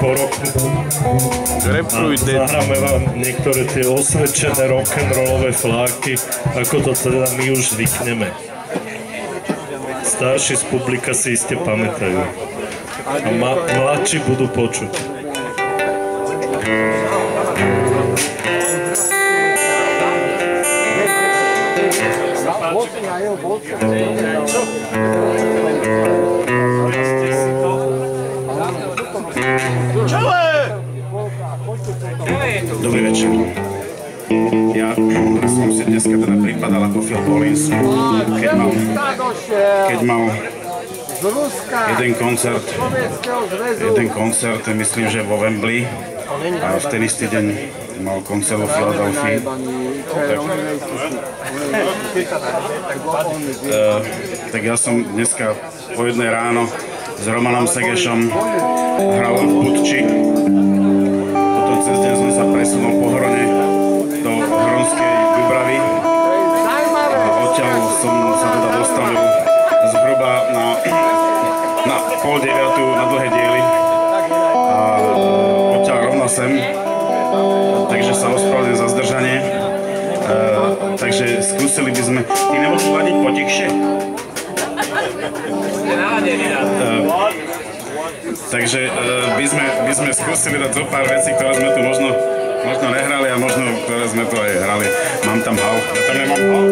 po roku. Zahráme vám niektoré tie osvedčené rock'n'rollové fláky, ako to teda my už zvykneme. Starší z publika si iste pamätajú. A mladší budú počuť. Dobrý večer. Ja som si dneska teda pripadal ako Phil Collins, keď mal jeden koncert, myslím, že vo Wembley, a v ten istý deň mal koncert vo Filadelfii. Tak ja som dneska po jednej ráno s Romanom Segešom hral v Budči. Potom cez deň som sa presunul po Hrone do Hronskej Dubravy. A odtiaľ som sa teda dostavil zhruba na 8:30 na Dlhé diely. A odtiaľ rovno sem. Takže sa ospravedlňujem za zdržanie. Takže skúsili by sme... Ty nemôžu hľadiť potichšie? Takže by sme skúsili dať zo pár vecí, ktoré sme tu možno nehrali a možno ktoré sme tu aj hrali. Mám tam hal. Ja tam nemám hal.